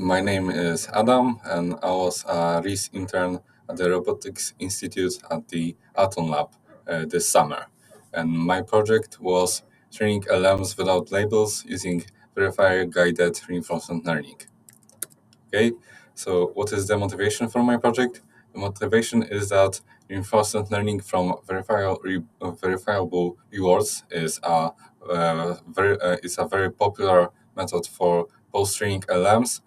My name is Adam, and I was a research intern at the Robotics Institute at the Atom Lab this summer. And my project was training LLMs without labels using Verifier-Guided reinforcement learning. Okay, so what is the motivation for my project? The motivation is that reinforcement learning from verifiable rewards is a very popular method for post-training LMs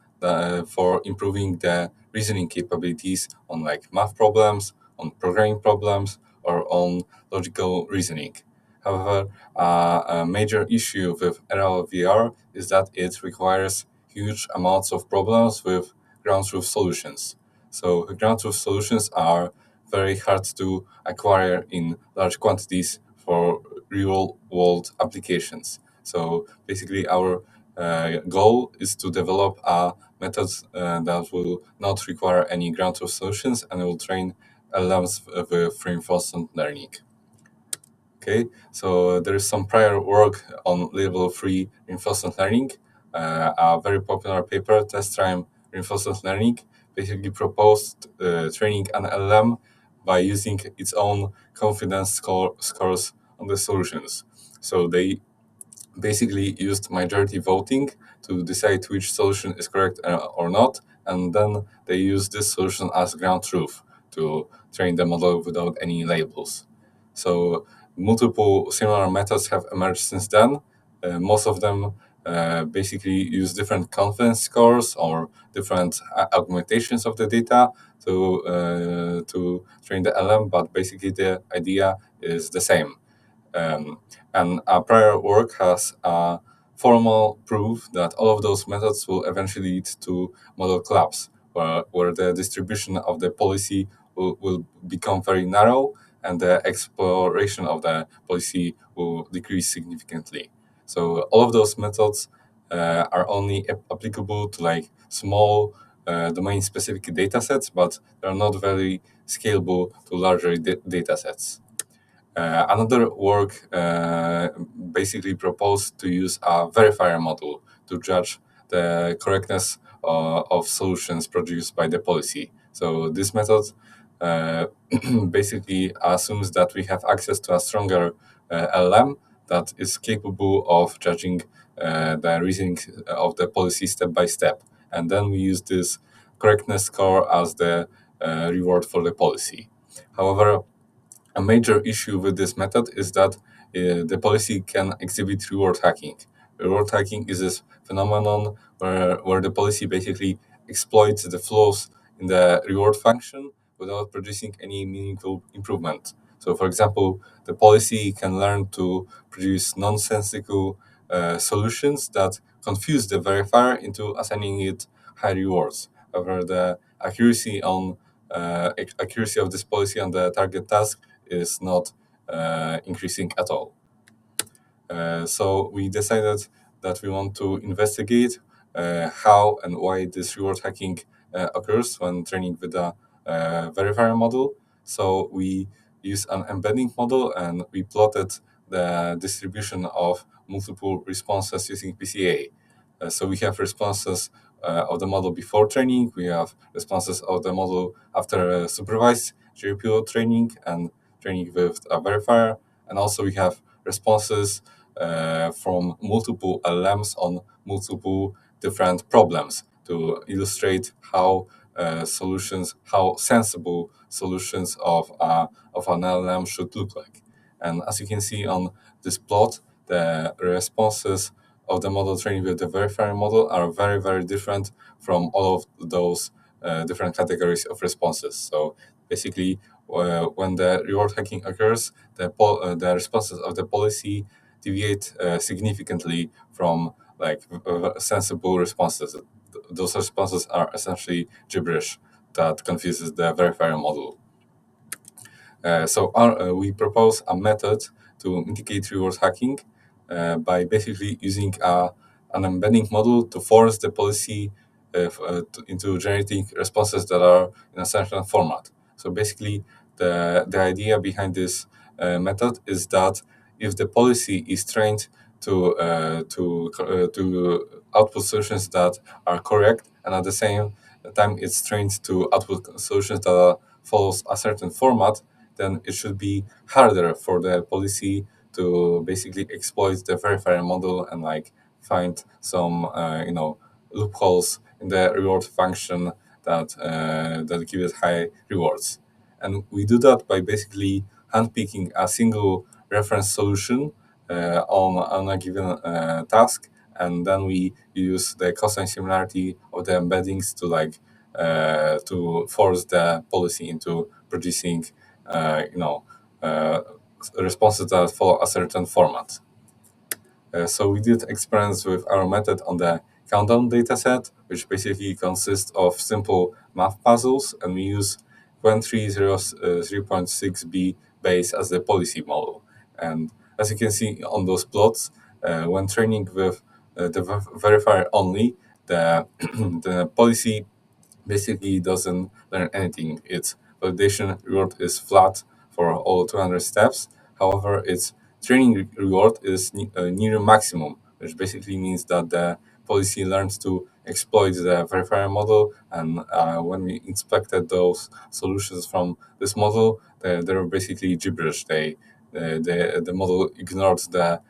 for improving the reasoning capabilities on like math problems, on programming problems, or on logical reasoning. However, a major issue with RLVR is that it requires huge amounts of problems with ground truth solutions. So ground truth solutions are very hard to acquire in large quantities for real world applications. So basically, our goal is to develop a method that will not require any ground truth solutions and will train LLMs with reinforcement learning. Okay, so there is some prior work on level 3 reinforcement learning. A very popular paper, test time reinforcement learning, basically proposed training an LLM by using its own confidence scores on the solutions. So they basically used majority voting to decide which solution is correct or not, and then they use this solution as ground truth to train the model without any labels. So multiple similar methods have emerged since then. Most of them basically use different confidence scores or different augmentations of the data to train the LM, but basically the idea is the same. Um, and our prior work has formal proof that all of those methods will eventually lead to model collapse, where the distribution of the policy will become very narrow and the exploration of the policy will decrease significantly. So all of those methods are only applicable to like small domain-specific data sets, but they're not very scalable to larger data sets. Another work basically proposed to use a verifier model to judge the correctness of solutions produced by the policy. So this method uh, basically assumes that we have access to a stronger LLM that is capable of judging the reasoning of the policy step by step. And then we use this correctness score as the reward for the policy. However, a major issue with this method is that the policy can exhibit reward hacking. Reward hacking is this phenomenon where the policy basically exploits the flaws in the reward function without producing any meaningful improvement. So, for example, the policy can learn to produce nonsensical solutions that confuse the verifier into assigning it high rewards. However, the accuracy of this policy on the target task is not increasing at all. So we decided that we want to investigate how and why this reward hacking occurs when training with a verifier model. So we use an embedding model and we plotted the distribution of multiple responses using PCA. So we have responses of the model before training, we have responses of the model after supervised GPU training and training with a verifier, and also we have responses from multiple LLMs on multiple different problems to illustrate how sensible solutions of an LLM should look like. And as you can see on this plot, the responses of the model trained with the verifier model are very, very different from all of those different categories of responses. So basically, when the reward hacking occurs, the responses of the policy deviate significantly from like sensible responses. Those responses are essentially gibberish that confuses the verifier model. We propose a method to mitigate reward hacking by basically using an embedding model to force the policy into generating responses that are in a certain format. So basically, the idea behind this method is that if the policy is trained to output solutions that are correct, and at the same time it's trained to output solutions that follows a certain format, then it should be harder for the policy to basically exploit the verifier model and like find some loopholes in the reward function that give it high rewards. And we do that by basically handpicking a single reference solution on a given task, and then we use the cosine similarity of the embeddings to force the policy into producing uh, responses that follow a certain format. So we did experiments with our method on the countdown dataset, which basically consists of simple math puzzles, and we use 0.6b base as the policy model. And as you can see on those plots, when training with the verifier only, the the policy basically doesn't learn anything. Its validation reward is flat for all 200 steps. However, its training reward is near maximum, which basically means that the policy learns to exploit the verifier model. And when we inspected those solutions from this model, they were basically gibberish. The model ignored the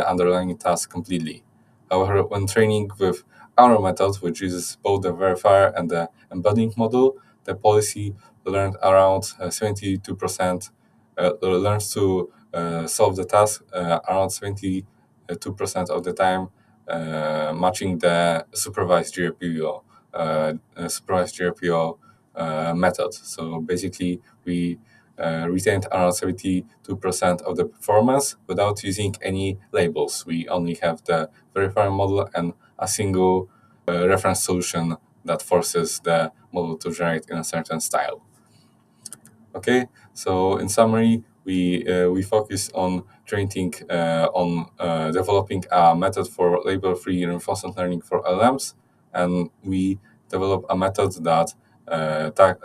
underlying task completely. However, when training with our method, which uses both the verifier and the embedding model, the policy learned around 72%, learns to solve the task around 72% of the time, matching the supervised GRPO method. So basically, we retained around 72% of the performance without using any labels. We only have the verifier model and a single reference solution that forces the model to generate in a certain style. Okay, so in summary, we focus on training on developing a method for label-free reinforcement learning for LLMs, and we develop a method that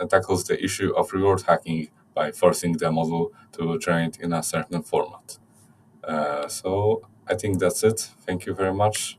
tackles the issue of reward hacking by forcing the model to generate in a certain format. So I think that's it. Thank you very much.